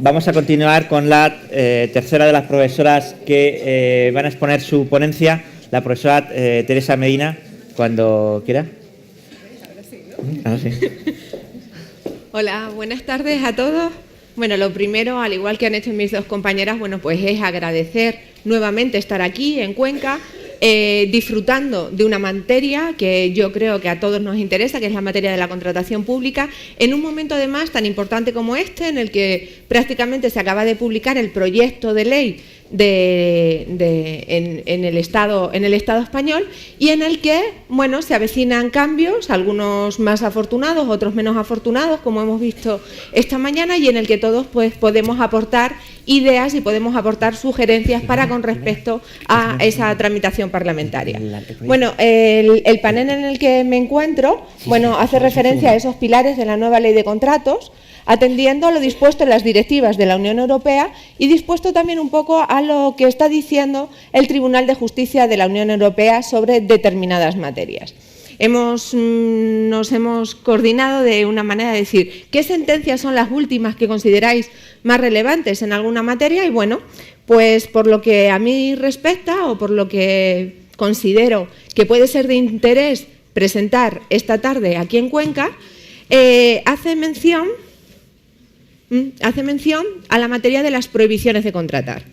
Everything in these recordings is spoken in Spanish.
Vamos a continuar con la tercera de las profesoras que van a exponer su ponencia, la profesora Teresa Medina, cuando quiera. Ahora sí. Hola, buenas tardes a todos. Bueno, lo primero, al igual que han hecho mis dos compañeras, bueno, pues es agradecer nuevamente estar aquí en Cuenca, disfrutando de una materia que yo creo que a todos nos interesa, que es la materia de la contratación pública, en un momento además tan importante como este, en el que prácticamente se acaba de publicar el proyecto de ley en el Estado español, y en el que, bueno, se avecinan cambios, algunos más afortunados, otros menos afortunados, como hemos visto esta mañana, y en el que todos pues podemos aportar ideas y podemos aportar sugerencias para con respecto a esa tramitación parlamentaria. Bueno, el panel en el que me encuentro, bueno, hace referencia a esos pilares de la nueva ley de contratos, atendiendo a lo dispuesto en las directivas de la Unión Europea y dispuesto también un poco a lo que está diciendo el Tribunal de Justicia de la Unión Europea sobre determinadas materias. Nos hemos coordinado de una manera de decir qué sentencias son las últimas que consideráis más relevantes en alguna materia, y bueno, pues por lo que a mí respecta o por lo que considero que puede ser de interés presentar esta tarde aquí en Cuenca, hace mención a la materia de las prohibiciones de contratar.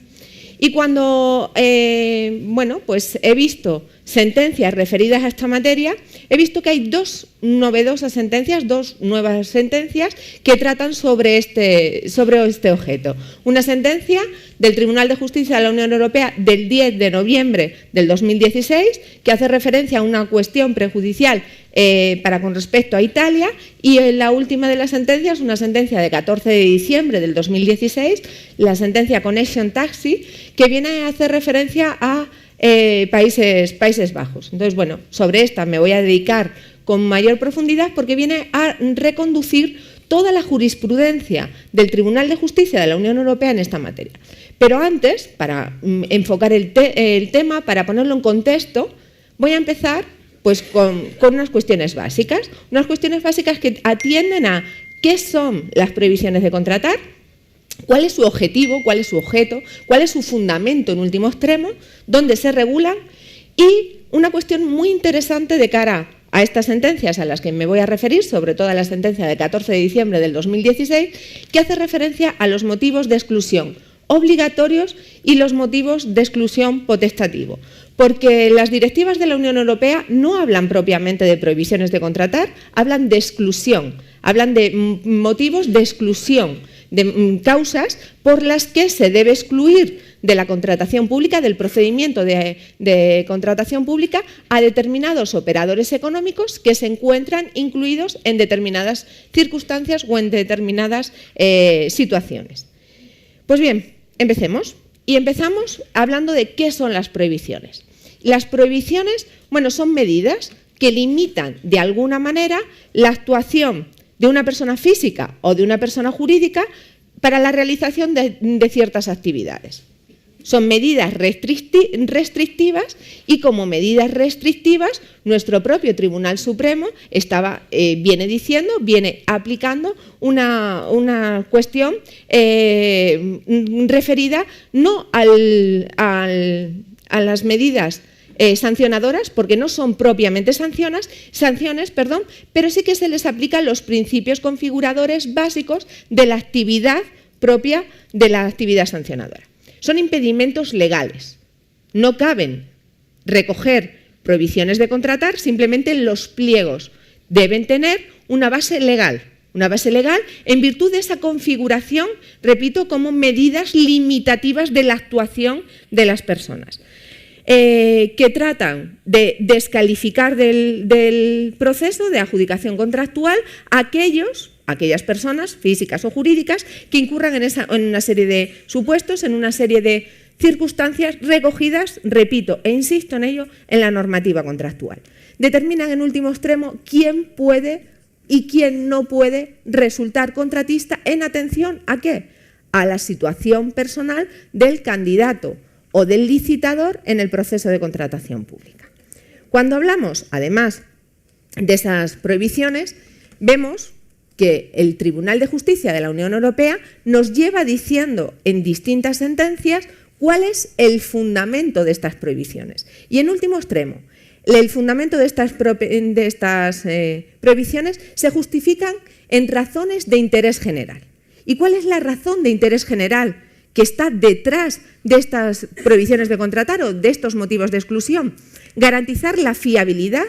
Y cuando bueno, pues he visto sentencias referidas a esta materia, he visto que hay dos novedosas sentencias, dos nuevas sentencias que tratan sobre este objeto. Una sentencia del Tribunal de Justicia de la Unión Europea del 10 de noviembre del 2016, que hace referencia a una cuestión prejudicial con respecto a Italia, y la última de las sentencias, una sentencia de 14 de diciembre del 2016, la sentencia Connection Taxi, que viene a hacer referencia a Países Bajos. Entonces, bueno, sobre esta me voy a dedicar con mayor profundidad porque viene a reconducir toda la jurisprudencia del Tribunal de Justicia de la Unión Europea en esta materia. Pero antes, para enfocar el tema, para ponerlo en contexto, voy a empezar pues con unas cuestiones básicas que atienden a qué son las prohibiciones de contratar, cuál es su objetivo, cuál es su objeto, cuál es su fundamento en último extremo, dónde se regulan, y una cuestión muy interesante de cara a estas sentencias a las que me voy a referir, sobre todo a la sentencia de 14 de diciembre del 2016, que hace referencia a los motivos de exclusión obligatorios y los motivos de exclusión potestativo. Porque las directivas de la Unión Europea no hablan propiamente de prohibiciones de contratar, hablan de exclusión, hablan de motivos de exclusión, de causas por las que se debe excluir de la contratación pública, del procedimiento de contratación pública, a determinados operadores económicos que se encuentran incluidos en determinadas circunstancias o en determinadas situaciones. Pues bien, empecemos. Y empezamos hablando de qué son las prohibiciones. Las prohibiciones, bueno, son medidas que limitan de alguna manera la actuación de una persona física o de una persona jurídica para la realización de ciertas actividades. Son medidas restrictivas, y como medidas restrictivas nuestro propio Tribunal Supremo viene aplicando una cuestión referida no a las medidas sancionadoras, porque no son propiamente sanciones, pero sí que se les aplican los principios configuradores básicos de la actividad propia de la actividad sancionadora. Son impedimentos legales. No caben recoger prohibiciones de contratar simplemente en los pliegos. Deben tener una base legal en virtud de esa configuración, repito, como medidas limitativas de la actuación de las personas. Que tratan de descalificar del proceso de adjudicación contractual a aquellas personas físicas o jurídicas que incurran en una serie de supuestos, en una serie de circunstancias recogidas, repito e insisto en ello, en la normativa contractual. Determinan en último extremo quién puede y quién no puede resultar contratista en atención ¿a qué? A la situación personal del candidato o del licitador en el proceso de contratación pública. Cuando hablamos, además de esas prohibiciones, vemos que el Tribunal de Justicia de la Unión Europea nos lleva diciendo en distintas sentencias cuál es el fundamento de estas prohibiciones. Y en último extremo, el fundamento de estas prohibiciones se justifican en razones de interés general. ¿Y cuál es la razón de interés general que está detrás de estas prohibiciones de contratar o de estos motivos de exclusión? Garantizar la fiabilidad,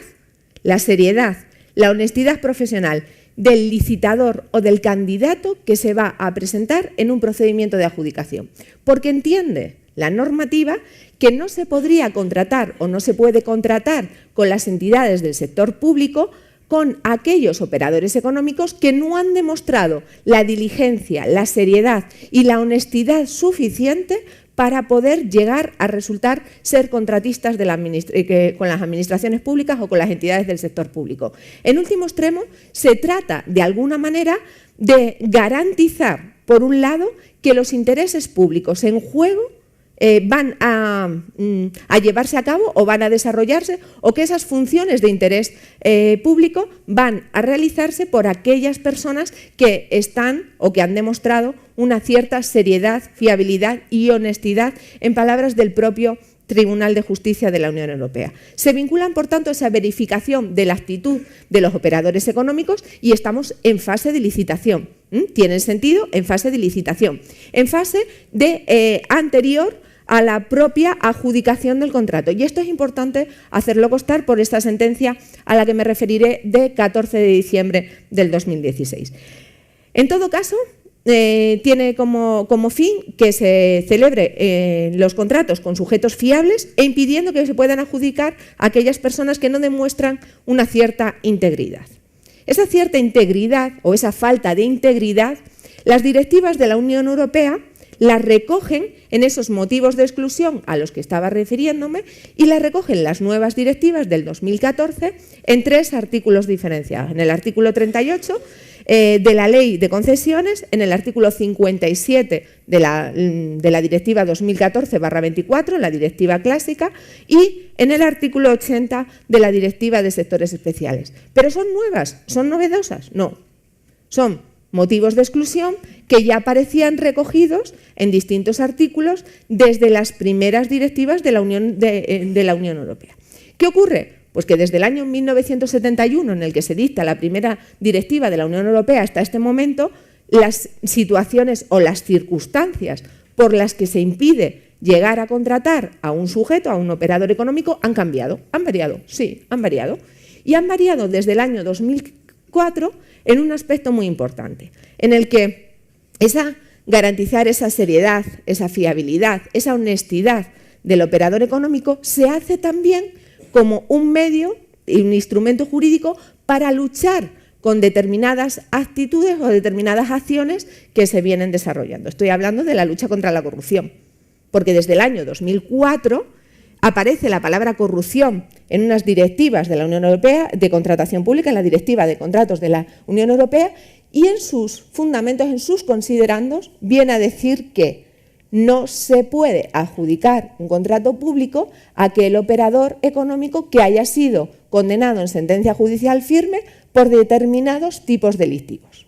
la seriedad, la honestidad profesional del licitador o del candidato que se va a presentar en un procedimiento de adjudicación. Porque entiende la normativa que no se podría contratar o no se puede contratar con las entidades del sector público con aquellos operadores económicos que no han demostrado la diligencia, la seriedad y la honestidad suficiente para poder llegar a resultar ser contratistas con las administraciones públicas o con las entidades del sector público. En último extremo, se trata de alguna manera de garantizar, por un lado, que los intereses públicos en juego van a llevarse a cabo o van a desarrollarse, o que esas funciones de interés público van a realizarse por aquellas personas que están o que han demostrado una cierta seriedad, fiabilidad y honestidad, en palabras del propio Tribunal de Justicia de la Unión Europea. Se vinculan, por tanto, esa verificación de la actitud de los operadores económicos y estamos en fase de licitación. Tienen sentido en fase de licitación, en fase de anterior a la propia adjudicación del contrato. Y esto es importante hacerlo constar por esta sentencia a la que me referiré de 14 de diciembre del 2016. En todo caso, tiene como fin que se celebre los contratos con sujetos fiables e impidiendo que se puedan adjudicar a aquellas personas que no demuestran una cierta integridad. Esa cierta integridad o esa falta de integridad, las directivas de la Unión Europea las recogen en esos motivos de exclusión a los que estaba refiriéndome y las recogen las nuevas directivas del 2014 en 3 artículos diferenciados. En el artículo 38 de la Ley de Concesiones, en el artículo 57 de la Directiva 2014/24, la Directiva Clásica, y en el artículo 80 de la Directiva de Sectores Especiales. ¿Pero son nuevas? ¿Son novedosas? No. Son motivos de exclusión que ya aparecían recogidos en distintos artículos desde las primeras directivas de la Unión Europea. ¿Qué ocurre? Pues que desde el año 1971, en el que se dicta la primera directiva de la Unión Europea hasta este momento, las situaciones o las circunstancias por las que se impide llegar a contratar a un sujeto, a un operador económico, han cambiado. ¿Han variado? Sí, han variado. Y han variado desde el año 2004 en un aspecto muy importante, en el que garantizar esa seriedad, esa fiabilidad, esa honestidad del operador económico se hace también como un medio y un instrumento jurídico para luchar con determinadas actitudes o determinadas acciones que se vienen desarrollando. Estoy hablando de la lucha contra la corrupción, porque desde el año 2004 aparece la palabra corrupción en unas directivas de la Unión Europea de contratación pública, en la Directiva de Contratos de la Unión Europea, y en sus fundamentos, en sus considerandos, viene a decir que no se puede adjudicar un contrato público a aquel operador económico que haya sido condenado en sentencia judicial firme por determinados tipos delictivos.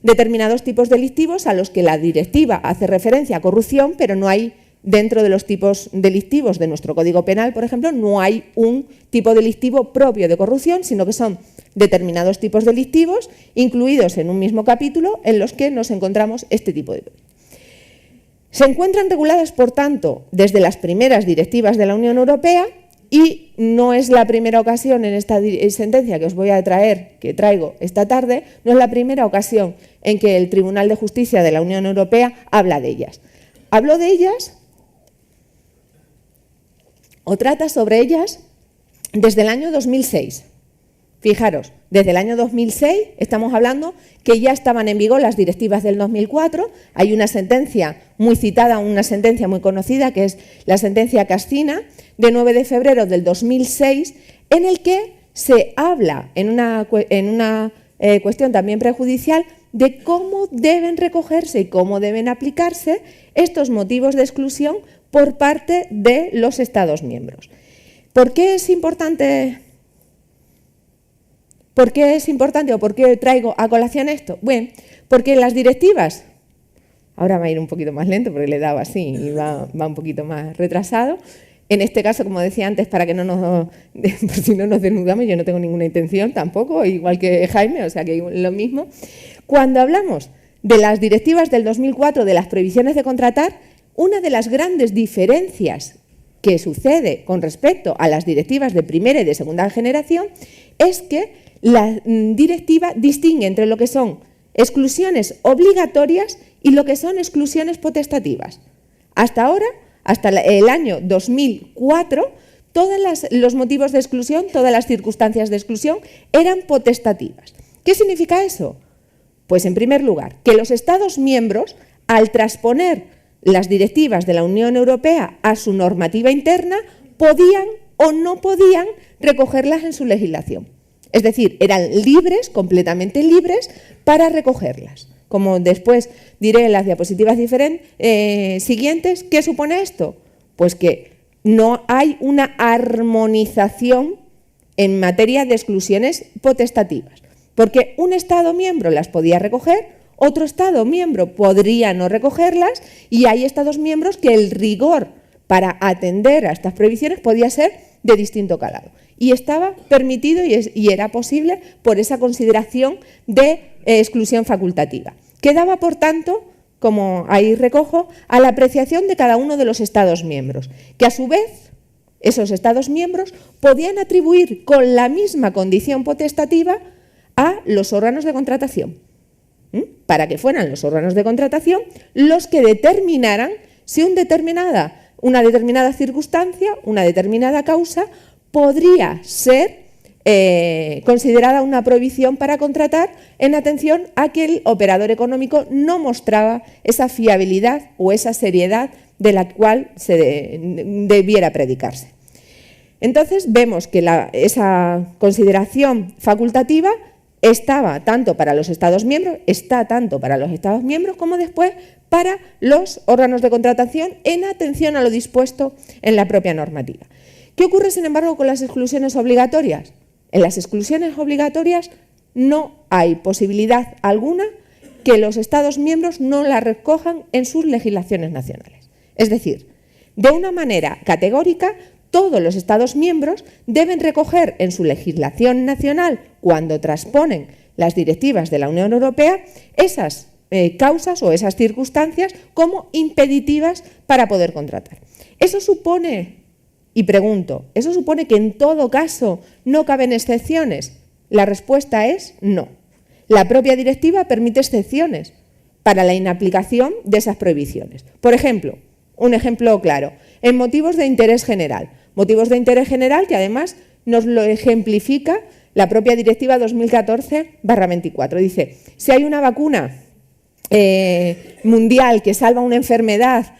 Determinados tipos delictivos a los que la directiva hace referencia a corrupción, pero no hay, dentro de los tipos delictivos de nuestro Código Penal, por ejemplo, no hay un tipo delictivo propio de corrupción, sino que son determinados tipos delictivos incluidos en un mismo capítulo en los que nos encontramos este tipo de delitos. Se encuentran reguladas, por tanto, desde las primeras directivas de la Unión Europea y no es la primera ocasión en esta sentencia que os voy a traer, que traigo esta tarde, no es la primera ocasión en que el Tribunal de Justicia de la Unión Europea habla de ellas. Habló de ellas o trata sobre ellas desde el año 2006. Fijaros, desde el año 2006 estamos hablando que ya estaban en vigor las directivas del 2004. Hay una sentencia muy citada, una sentencia muy conocida, que es la sentencia Cascina, de 9 de febrero del 2006, en el que se habla en una cuestión también prejudicial de cómo deben recogerse y cómo deben aplicarse estos motivos de exclusión por parte de los Estados miembros. ¿Por qué es importante ¿Por qué es importante o por qué traigo a colación esto? Bueno, porque las directivas, ahora va a ir un poquito más lento porque le he dado así y va un poquito más retrasado. En este caso, como decía antes, para que no nos, por si no nos desnudamos, yo no tengo ninguna intención tampoco, igual que Jaime, o sea que lo mismo. Cuando hablamos de las directivas del 2004, de las prohibiciones de contratar, una de las grandes diferencias que sucede con respecto a las directivas de primera y de segunda generación es que la directiva distingue entre lo que son exclusiones obligatorias y lo que son exclusiones potestativas. Hasta ahora, hasta el año 2004, todos los motivos de exclusión, todas las circunstancias de exclusión eran potestativas. ¿Qué significa eso? Pues, en primer lugar, que los Estados miembros, al transponer las directivas de la Unión Europea a su normativa interna, podían o no podían recogerlas en su legislación. Es decir, eran libres, completamente libres, para recogerlas. Como después diré en las diapositivas siguientes, ¿qué supone esto? Pues que no hay una armonización en materia de exclusiones potestativas, porque un Estado miembro las podía recoger, otro Estado miembro podría no recogerlas, y hay Estados miembros que el rigor para atender a estas prohibiciones podía ser de distinto calado. Y estaba permitido y era posible por esa consideración de exclusión facultativa. Quedaba, por tanto, como ahí recojo, a la apreciación de cada uno de los Estados miembros, que a su vez esos Estados miembros podían atribuir con la misma condición potestativa a los órganos de contratación, para que fueran los órganos de contratación los que determinaran si una determinada circunstancia, una determinada causa, podría ser considerada una prohibición para contratar en atención a que el operador económico no mostraba esa fiabilidad o esa seriedad de la cual debiera predicarse. Entonces vemos que esa consideración facultativa estaba tanto para los Estados miembros, está tanto para los Estados miembros como después para los órganos de contratación en atención a lo dispuesto en la propia normativa. ¿Qué ocurre, sin embargo, con las exclusiones obligatorias? En las exclusiones obligatorias no hay posibilidad alguna que los Estados miembros no las recojan en sus legislaciones nacionales. Es decir, de una manera categórica, todos los Estados miembros deben recoger en su legislación nacional, cuando transponen las directivas de la Unión Europea, esas causas o esas circunstancias como impeditivas para poder contratar. Eso supone, y pregunto, ¿eso supone que en todo caso no caben excepciones? La respuesta es no. La propia directiva permite excepciones para la inaplicación de esas prohibiciones. Por ejemplo, un ejemplo claro, en motivos de interés general. Motivos de interés general que además nos lo ejemplifica la propia Directiva 2014/24. Dice, si hay una vacuna mundial que salva una enfermedad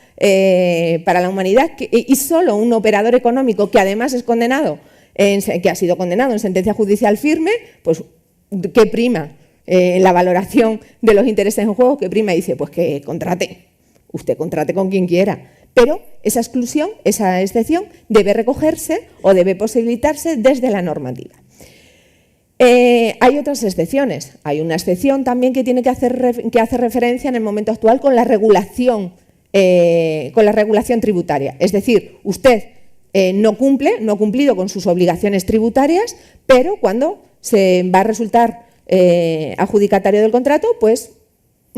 para la humanidad y solo un operador económico que además es condenado, que ha sido condenado en sentencia judicial firme, pues ¿qué prima? La valoración de los intereses en juego, ¿qué prima? Dice, pues que contrate, usted contrate con quien quiera. Pero esa exclusión, esa excepción, debe recogerse o debe posibilitarse desde la normativa. Hay otras excepciones. Hay una excepción también que hace referencia en el momento actual con la regulación tributaria. Es decir, usted no ha cumplido con sus obligaciones tributarias, pero cuando se va a resultar adjudicatario del contrato, pues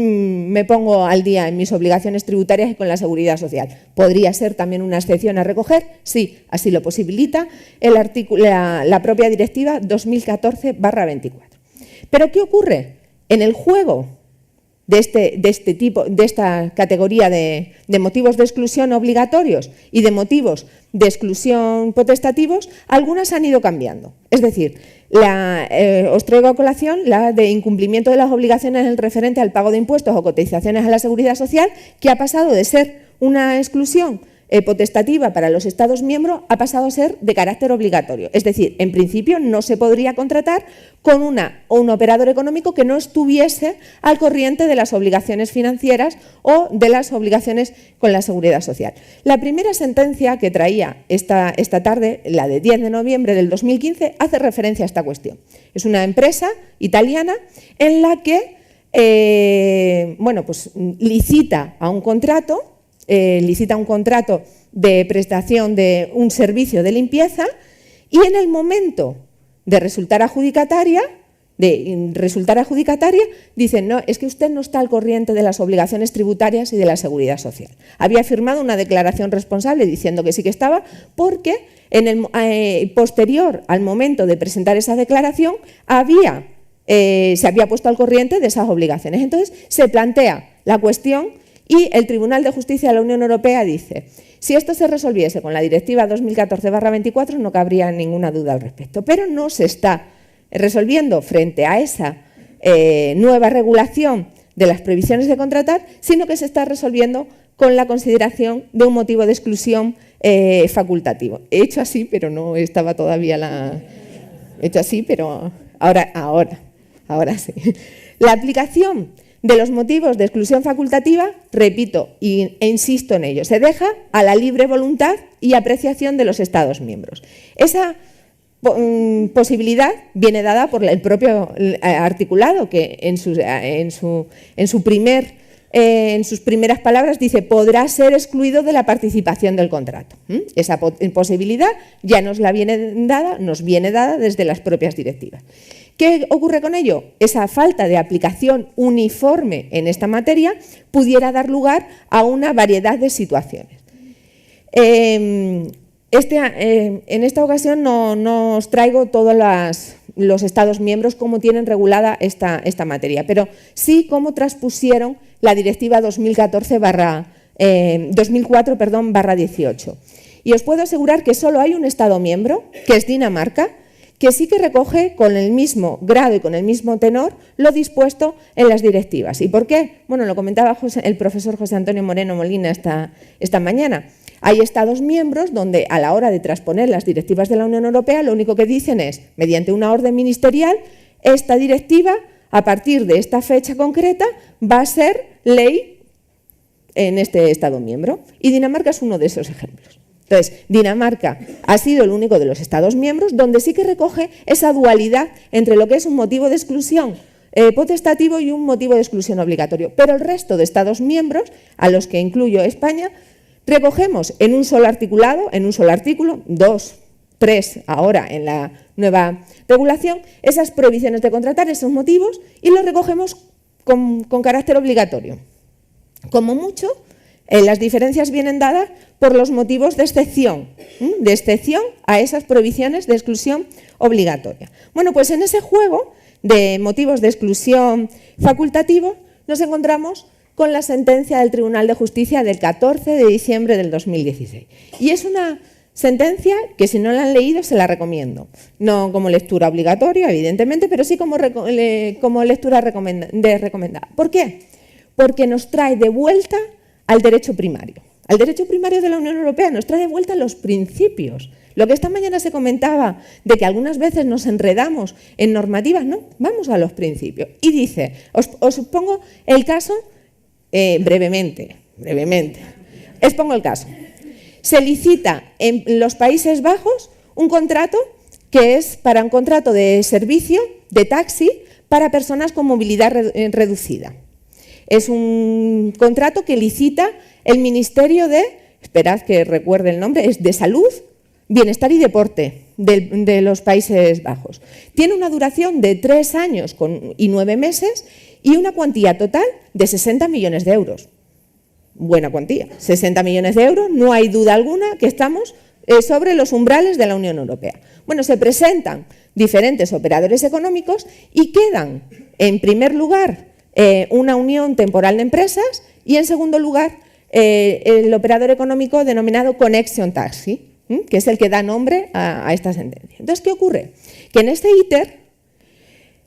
me pongo al día en mis obligaciones tributarias y con la seguridad social. ¿Podría ser también una excepción a recoger? Sí, así lo posibilita la propia Directiva 2014/24. ¿Pero qué ocurre? En el juego de esta categoría de motivos de exclusión obligatorios y de motivos de exclusión potestativos, algunas han ido cambiando. Es decir, os traigo a colación la de incumplimiento de las obligaciones en referente al pago de impuestos o cotizaciones a la seguridad social, que ha pasado de ser una exclusión potestativa para los Estados miembros ha pasado a ser de carácter obligatorio. Es decir, en principio no se podría contratar con un operador económico que no estuviese al corriente de las obligaciones financieras o de las obligaciones con la Seguridad Social. La primera sentencia que traía esta tarde, la de 10 de noviembre del 2015, hace referencia a esta cuestión. Es una empresa italiana en la que pues licita un contrato de prestación de un servicio de limpieza y en el momento de resultar adjudicataria, dicen, no, es que usted no está al corriente de las obligaciones tributarias y de la Seguridad Social. Había firmado una declaración responsable diciendo que sí que estaba, porque posterior al momento de presentar esa declaración se había puesto al corriente de esas obligaciones. Entonces se plantea la cuestión y el Tribunal de Justicia de la Unión Europea dice, si esto se resolviese con la Directiva 2014/24 no cabría ninguna duda al respecto, pero no se está resolviendo frente a esa nueva regulación de las prohibiciones de contratar, sino que se está resolviendo con la consideración de un motivo de exclusión facultativo. He hecho así, pero no estaba todavía He hecho así, pero ahora sí. La aplicación de los motivos de exclusión facultativa, repito e insisto en ello, se deja a la libre voluntad y apreciación de los Estados miembros. Esa posibilidad viene dada por el propio articulado, que en sus primeras palabras dice podrá ser excluido de la participación del contrato. Esa posibilidad ya nos viene dada desde las propias directivas. ¿Qué ocurre con ello? Esa falta de aplicación uniforme en esta materia pudiera dar lugar a una variedad de situaciones. En esta ocasión no os traigo todos los Estados miembros cómo tienen regulada esta materia, pero sí cómo transpusieron la Directiva 2004/18. Y os puedo asegurar que solo hay un Estado miembro, que es Dinamarca, que sí que recoge con el mismo grado y con el mismo tenor lo dispuesto en las directivas. ¿Y por qué? Bueno, lo comentaba el profesor José Antonio Moreno Molina esta mañana. Hay Estados miembros donde a la hora de transponer las directivas de la Unión Europea lo único que dicen es, mediante una orden ministerial, esta directiva, a partir de esta fecha concreta, va a ser ley en este Estado miembro. Y Dinamarca es uno de esos ejemplos. Entonces, Dinamarca ha sido el único de los Estados miembros donde sí que recoge esa dualidad entre lo que es un motivo de exclusión potestativo y un motivo de exclusión obligatorio. Pero el resto de Estados miembros, a los que incluyo España, recogemos en un solo artículo, 2, 3 ahora en la nueva regulación, esas prohibiciones de contratar, esos motivos, y los recogemos con carácter obligatorio. Como mucho, las diferencias vienen dadas por los motivos de excepción a esas prohibiciones de exclusión obligatoria. Bueno, pues en ese juego de motivos de exclusión facultativo nos encontramos con la sentencia del Tribunal de Justicia del 14 de diciembre del 2016. Y es una sentencia que, si no la han leído, se la recomiendo. No como lectura obligatoria, evidentemente, pero sí como lectura recomendada. ¿Por qué? Porque nos trae de vuelta al derecho primario. Al derecho primario de la Unión Europea nos trae de vuelta los principios. Lo que esta mañana se comentaba de que algunas veces nos enredamos en normativas, no, vamos a los principios. Y dice, os pongo el caso brevemente. Os pongo el caso. Se licita en los Países Bajos un contrato que es para un contrato de servicio de taxi para personas con movilidad reducida. Es un contrato que licita el Ministerio de, esperad que recuerde el nombre, es de Salud, Bienestar y Deporte de los Países Bajos. Tiene una duración de 3 años y 9 meses y una cuantía total de 60 millones de euros. Buena cuantía, 60 millones de euros, no hay duda alguna que estamos sobre los umbrales de la Unión Europea. Bueno, se presentan diferentes operadores económicos y quedan, en primer lugar, una unión temporal de empresas y, en segundo lugar, el operador económico denominado Connection Taxi, que es el que da nombre a esta sentencia. Entonces, ¿qué ocurre? Que en este íter,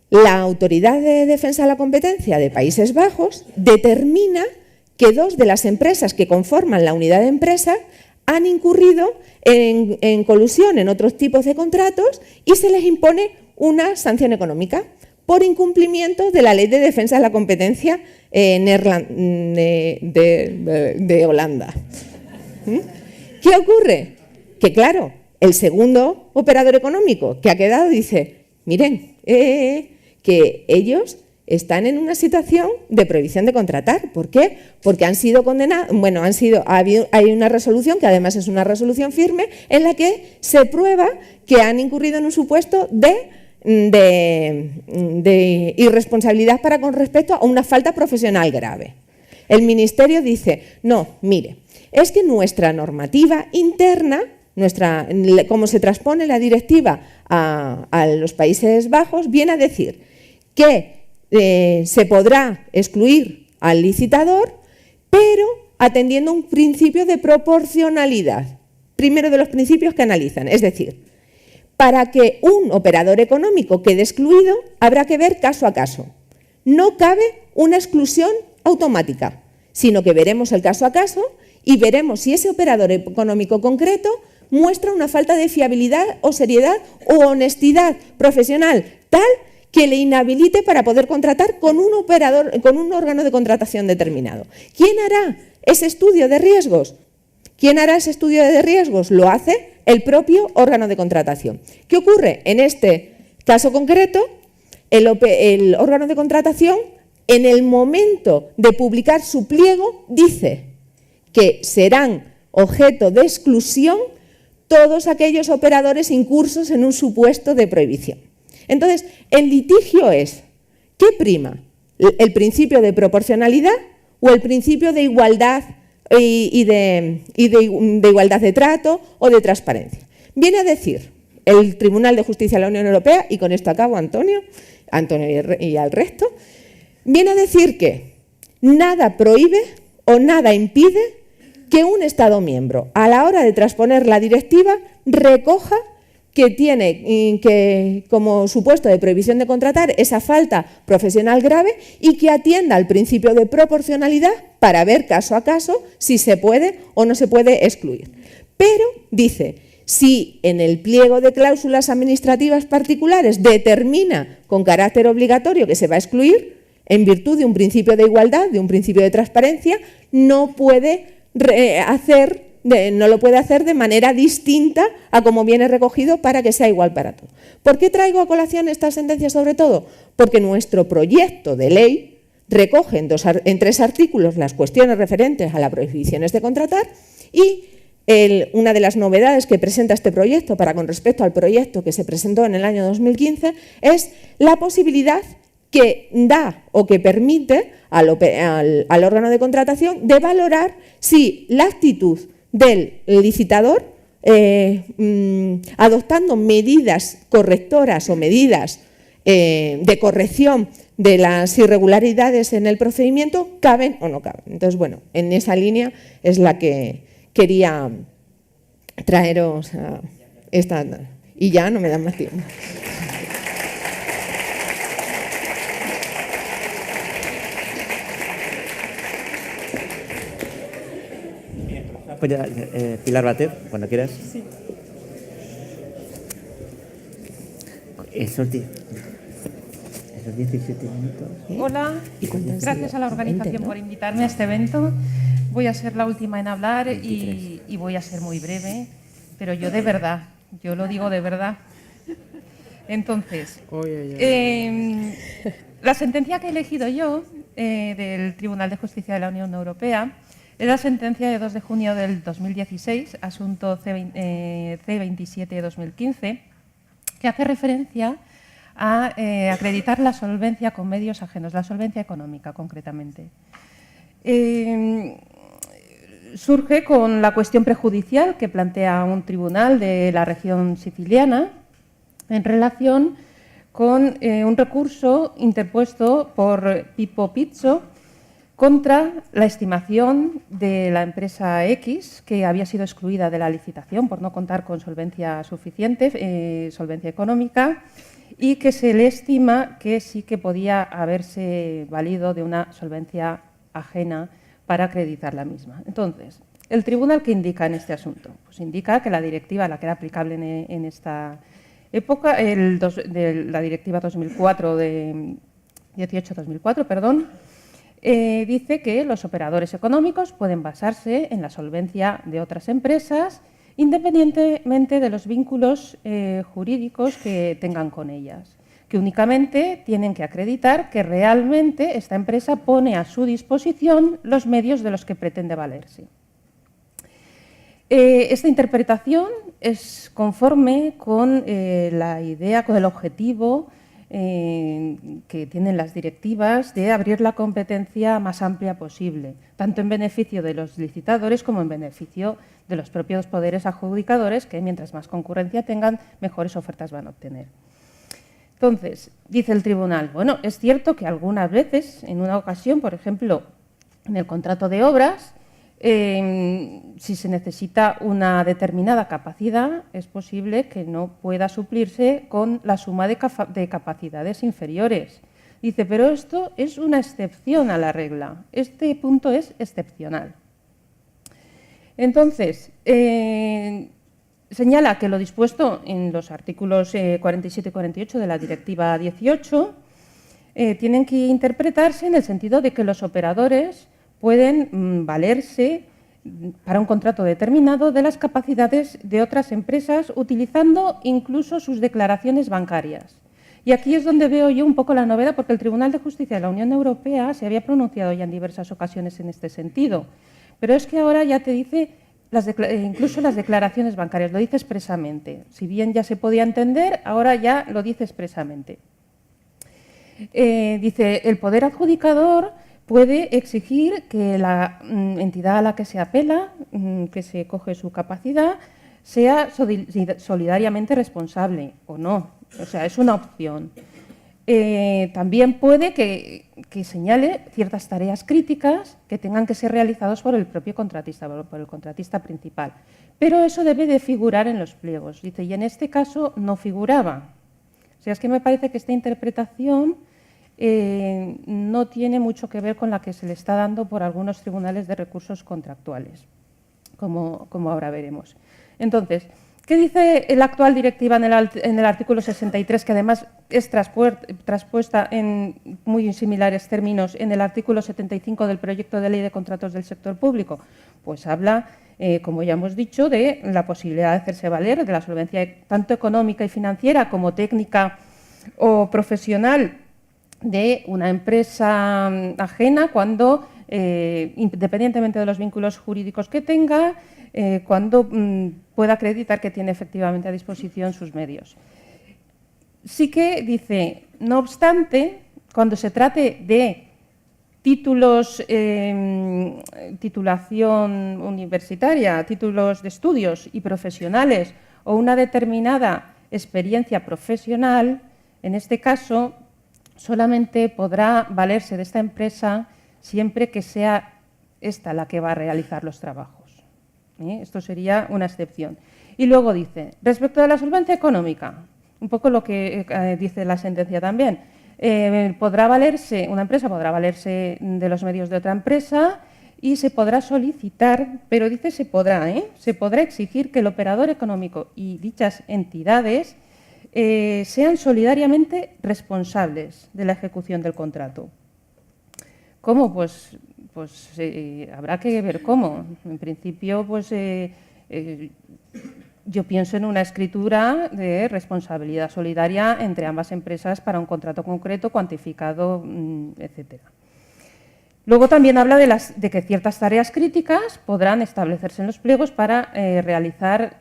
la Autoridad de Defensa de la Competencia de Países Bajos determina que 2 de las empresas que conforman la unidad de empresa han incurrido en colusión en otros tipos de contratos y se les impone una sanción económica por incumplimiento de la Ley de Defensa de la Competencia de Holanda. ¿Qué ocurre? Que claro, el segundo operador económico que ha quedado dice, miren, que ellos están en una situación de prohibición de contratar. ¿Por qué? Porque han sido condenados, bueno, hay una resolución, que además es una resolución firme, en la que se prueba que han incurrido en un supuesto de irresponsabilidad con respecto a una falta profesional grave. El Ministerio dice, no, mire, es que nuestra normativa interna, como se transpone la directiva a los Países Bajos, viene a decir que se podrá excluir al licitador, pero atendiendo a un principio de proporcionalidad. Primero de los principios que analizan, es decir, para que un operador económico quede excluido, habrá que ver caso a caso. No cabe una exclusión automática, sino que veremos el caso a caso y veremos si ese operador económico concreto muestra una falta de fiabilidad o seriedad o honestidad profesional tal que le inhabilite para poder contratar con un órgano de contratación determinado. ¿Quién hará ese estudio de riesgos? ¿Quién hará ese estudio de riesgos? Lo hace el propio órgano de contratación. ¿Qué ocurre? En este caso concreto, el órgano de contratación, en el momento de publicar su pliego, dice que serán objeto de exclusión todos aquellos operadores incursos en un supuesto de prohibición. Entonces, el litigio es, ¿qué prima? ¿El principio de proporcionalidad o el principio de igualdad y de igualdad de trato o de transparencia? Viene a decir el Tribunal de Justicia de la Unión Europea, y con esto acabo, Antonio y al resto, viene a decir que nada prohíbe o nada impide que un Estado miembro, a la hora de transponer la directiva, recoja que tiene como supuesto de prohibición de contratar esa falta profesional grave y que atienda al principio de proporcionalidad para ver caso a caso si se puede o no se puede excluir. Pero dice, si en el pliego de cláusulas administrativas particulares determina con carácter obligatorio que se va a excluir, en virtud de un principio de igualdad, de un principio de transparencia, no lo puede hacer de manera distinta a como viene recogido para que sea igual para todos. ¿Por qué traigo a colación esta sentencia sobre todo? Porque nuestro proyecto de ley recoge en 3 artículos las cuestiones referentes a las prohibiciones de contratar y una de las novedades que presenta este proyecto con respecto al proyecto que se presentó en el año 2015 es la posibilidad que da o que permite al órgano de contratación de valorar si la actitud del licitador, adoptando medidas correctoras o medidas de corrección de las irregularidades en el procedimiento, caben o no caben. Entonces, bueno, en esa línea es la que quería traeros esta. Y ya no me dan más tiempo. Pilar Batet, cuando quieras. Sí. Esos 17 minutos. Hola, gracias a la organización por invitarme a este evento. Voy a ser la última en hablar y voy a ser muy breve, pero yo de verdad, yo lo digo de verdad. Entonces, la sentencia que he elegido yo del Tribunal de Justicia de la Unión Europea es la sentencia de 2 de junio del 2016, asunto C27-2015, que hace referencia a acreditar la solvencia con medios ajenos, la solvencia económica concretamente. Surge con la cuestión prejudicial que plantea un tribunal de la región siciliana en relación con un recurso interpuesto por Pippo Pizzo contra la estimación de la empresa X, que había sido excluida de la licitación por no contar con solvencia suficiente, solvencia económica, y que se le estima que sí que podía haberse valido de una solvencia ajena para acreditar la misma. Entonces, el tribunal, ¿qué indica en este asunto? Pues indica que la directiva, la que era aplicable en esta época, la directiva 2004 de 18-2004, perdón, dice que los operadores económicos pueden basarse en la solvencia de otras empresas independientemente de los vínculos jurídicos que tengan con ellas, que únicamente tienen que acreditar que realmente esta empresa pone a su disposición los medios de los que pretende valerse. Esta interpretación es conforme con la idea, con el objetivo que tienen las directivas de abrir la competencia más amplia posible, tanto en beneficio de los licitadores como en beneficio de los propios poderes adjudicadores, que mientras más concurrencia tengan, mejores ofertas van a obtener. Entonces, dice el tribunal, bueno, es cierto que algunas veces, en una ocasión, por ejemplo, en el contrato de obras, si se necesita una determinada capacidad, es posible que no pueda suplirse con la suma de capacidades inferiores. Dice, pero esto es una excepción a la regla. Este punto es excepcional. Entonces, señala que lo dispuesto en los artículos 47 y 48 de la Directiva 18 tienen que interpretarse en el sentido de que los operadores pueden valerse para un contrato determinado de las capacidades de otras empresas utilizando incluso sus declaraciones bancarias. Y aquí es donde veo yo un poco la novedad, porque el Tribunal de Justicia de la Unión Europea se había pronunciado ya en diversas ocasiones en este sentido. Pero es que ahora ya te dice incluso las declaraciones bancarias, lo dice expresamente. Si bien ya se podía entender, ahora ya lo dice expresamente. Dice, el poder adjudicador puede exigir que la entidad a la que se apela, que se coge su capacidad, sea solidariamente responsable o no. O sea, es una opción. También puede que señale ciertas tareas críticas que tengan que ser realizadas por el propio contratista, por el contratista principal. Pero eso debe de figurar en los pliegos. Dice, y en este caso no figuraba. O sea, es que me parece que esta interpretación no tiene mucho que ver con la que se le está dando por algunos tribunales de recursos contractuales, como ahora veremos. Entonces, ¿qué dice la actual directiva en el artículo 63, que además es traspuesta en muy similares términos en el artículo 75 del proyecto de ley de contratos del sector público? Pues habla, como ya hemos dicho, de la posibilidad de hacerse valer de la solvencia tanto económica y financiera como técnica o profesional de una empresa ajena cuando, independientemente de los vínculos jurídicos que tenga, cuando pueda acreditar que tiene efectivamente a disposición sus medios. Sí que dice, no obstante, cuando se trate de títulos, titulación universitaria, títulos de estudios y profesionales o una determinada experiencia profesional, en este caso solamente podrá valerse de esta empresa siempre que sea esta la que va a realizar los trabajos. Esto sería una excepción. Y luego dice, respecto a la solvencia económica, un poco lo que dice la sentencia también, una empresa podrá valerse de los medios de otra empresa y se podrá solicitar, pero dice se podrá exigir que el operador económico y dichas entidades sean solidariamente responsables de la ejecución del contrato. ¿Cómo? Pues habrá que ver cómo. En principio, yo pienso en una escritura de responsabilidad solidaria entre ambas empresas para un contrato concreto, cuantificado, etcétera. Luego también habla de que ciertas tareas críticas podrán establecerse en los pliegos para realizarse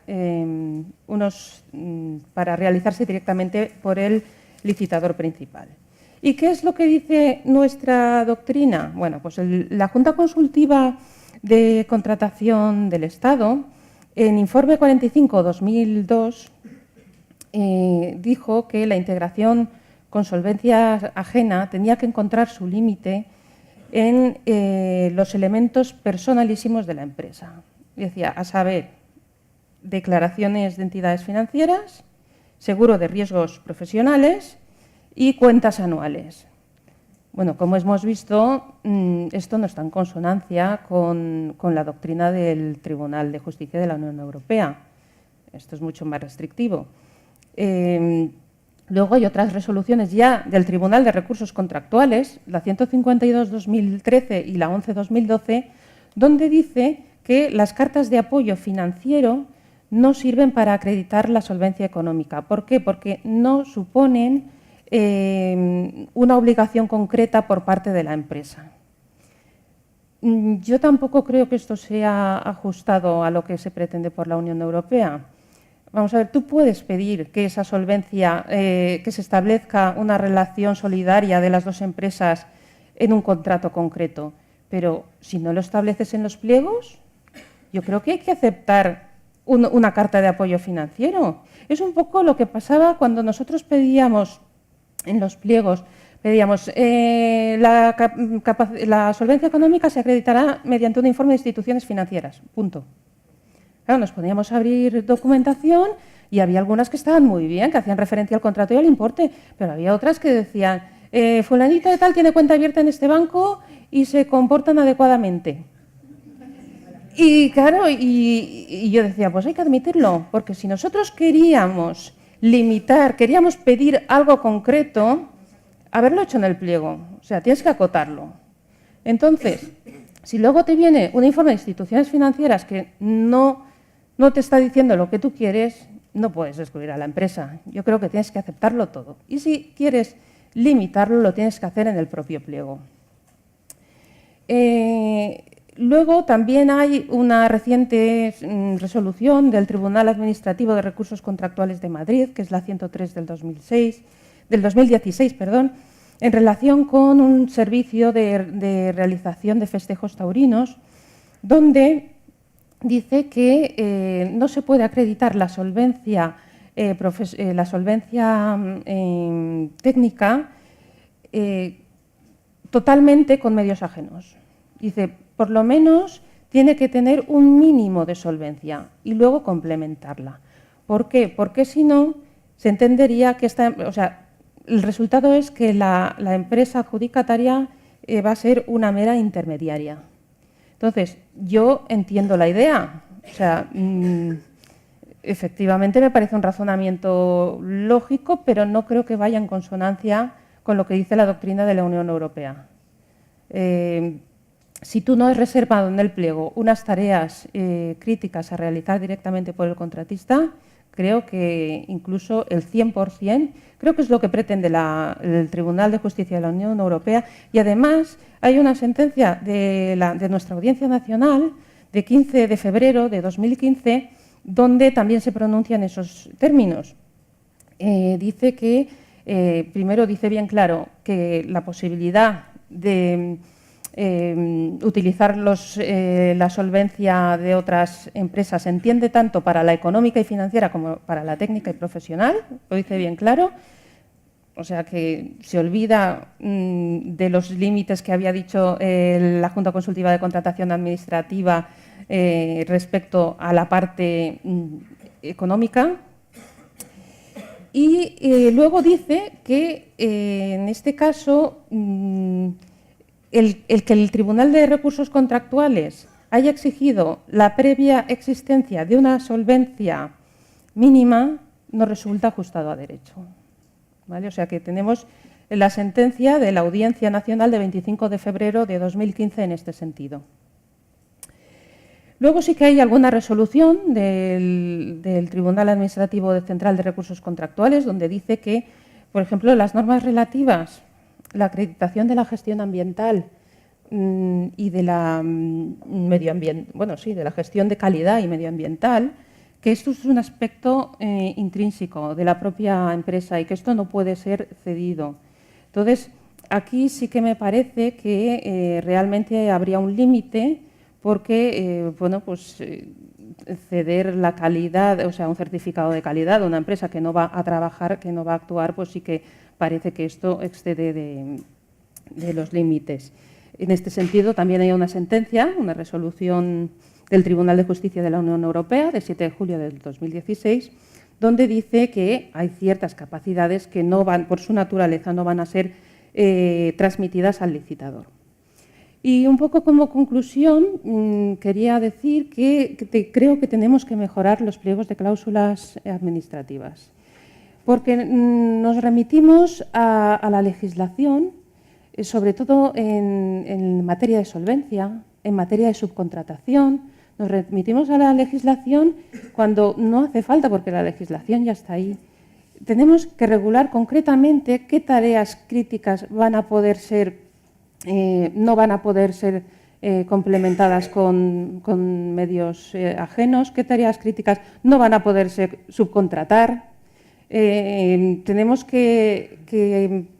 directamente por el licitador principal. ¿Y qué es lo que dice nuestra doctrina? Bueno, pues la Junta Consultiva de Contratación del Estado, en informe 45/2002, dijo que la integración con solvencia ajena tenía que encontrar su límite en los elementos personalísimos de la empresa. Decía, a saber, declaraciones de entidades financieras, seguro de riesgos profesionales y cuentas anuales. Bueno, como hemos visto, esto no está en consonancia con la doctrina del Tribunal de Justicia de la Unión Europea. Esto es mucho más restrictivo. Luego hay otras resoluciones ya del Tribunal de Recursos Contractuales, la 152/2013 y la 11/2012, donde dice que las cartas de apoyo financiero no sirven para acreditar la solvencia económica. ¿Por qué? Porque no suponen una obligación concreta por parte de la empresa. Yo tampoco creo que esto sea ajustado a lo que se pretende por la Unión Europea. Vamos a ver, tú puedes pedir que esa solvencia, que se establezca una relación solidaria de las dos empresas en un contrato concreto, pero si no lo estableces en los pliegos, yo creo que hay que aceptar una carta de apoyo financiero. Es un poco lo que pasaba cuando nosotros pedíamos en los pliegos, la solvencia económica se acreditará mediante un informe de instituciones financieras, punto. Claro, nos podíamos abrir documentación y había algunas que estaban muy bien, que hacían referencia al contrato y al importe, pero había otras que decían, fulanito de tal tiene cuenta abierta en este banco y se comportan adecuadamente. Y claro, y yo decía, pues hay que admitirlo, porque si nosotros queríamos limitar, queríamos pedir algo concreto, haberlo hecho en el pliego, o sea, tienes que acotarlo. Entonces, si luego te viene un informe de instituciones financieras que no te está diciendo lo que tú quieres, no puedes excluir a la empresa. Yo creo que tienes que aceptarlo todo. Y si quieres limitarlo, lo tienes que hacer en el propio pliego. Luego también hay una reciente resolución del Tribunal Administrativo de Recursos Contractuales de Madrid, que es la 103 del 2016, en relación con un servicio de realización de festejos taurinos, donde dice que no se puede acreditar la solvencia técnica totalmente con medios ajenos. Dice, por lo menos tiene que tener un mínimo de solvencia y luego complementarla. ¿Por qué? Porque si no, se entendería que el resultado es que la empresa adjudicataria va a ser una mera intermediaria. Entonces, yo entiendo la idea. O sea, efectivamente me parece un razonamiento lógico, pero no creo que vaya en consonancia con lo que dice la doctrina de la Unión Europea. Si tú no has reservado en el pliego unas tareas críticas a realizar directamente por el contratista, creo que incluso el 100%, creo que es lo que pretende el Tribunal de Justicia de la Unión Europea. Y además hay una sentencia de nuestra Audiencia Nacional de 15 de febrero de 2015, donde también se pronuncian esos términos. Dice que, primero dice bien claro que la posibilidad de utilizar la solvencia de otras empresas se entiende tanto para la económica y financiera como para la técnica y profesional, lo dice bien claro, o sea que se olvida de los límites que había dicho la Junta Consultiva de Contratación Administrativa respecto a la parte económica. Y luego dice que en este caso el que el Tribunal de Recursos Contractuales haya exigido la previa existencia de una solvencia mínima no resulta ajustado a derecho. ¿Vale? O sea que tenemos la sentencia de la Audiencia Nacional de 25 de febrero de 2015 en este sentido. Luego sí que hay alguna resolución del Tribunal Administrativo Central de Recursos Contractuales donde dice que, por ejemplo, las normas relativas la acreditación de la gestión ambiental y de la de la gestión de calidad y medioambiental, que esto es un aspecto intrínseco de la propia empresa y que esto no puede ser cedido. Entonces, aquí sí que me parece que realmente habría un límite porque, ceder la calidad, o sea, un certificado de calidad a una empresa que no va a trabajar, que no va a actuar, pues sí que parece que esto excede de los límites. En este sentido, también hay una sentencia, una resolución del Tribunal de Justicia de la Unión Europea, de 7 de julio del 2016, donde dice que hay ciertas capacidades que no van, por su naturaleza, no van a ser transmitidas al licitador. Y un poco como conclusión, quería decir que creo que tenemos que mejorar los pliegos de cláusulas administrativas, porque nos remitimos a la legislación, sobre todo en materia de solvencia, en materia de subcontratación. Nos remitimos a la legislación cuando no hace falta, porque la legislación ya está ahí. Tenemos que regular concretamente qué tareas críticas van a poder ser no van a poder ser complementadas con medios ajenos, qué tareas críticas no van a poderse subcontratar. Tenemos que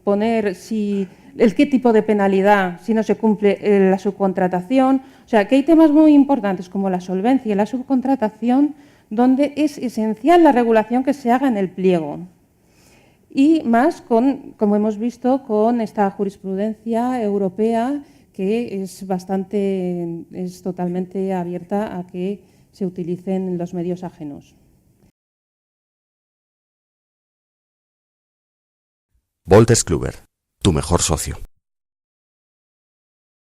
poner qué tipo de penalidad si no se cumple la subcontratación. O sea, que hay temas muy importantes como la solvencia y la subcontratación donde es esencial la regulación que se haga en el pliego. Y más como hemos visto, con esta jurisprudencia europea que es totalmente abierta a que se utilicen los medios ajenos. Wolters Kluwer, tu mejor socio.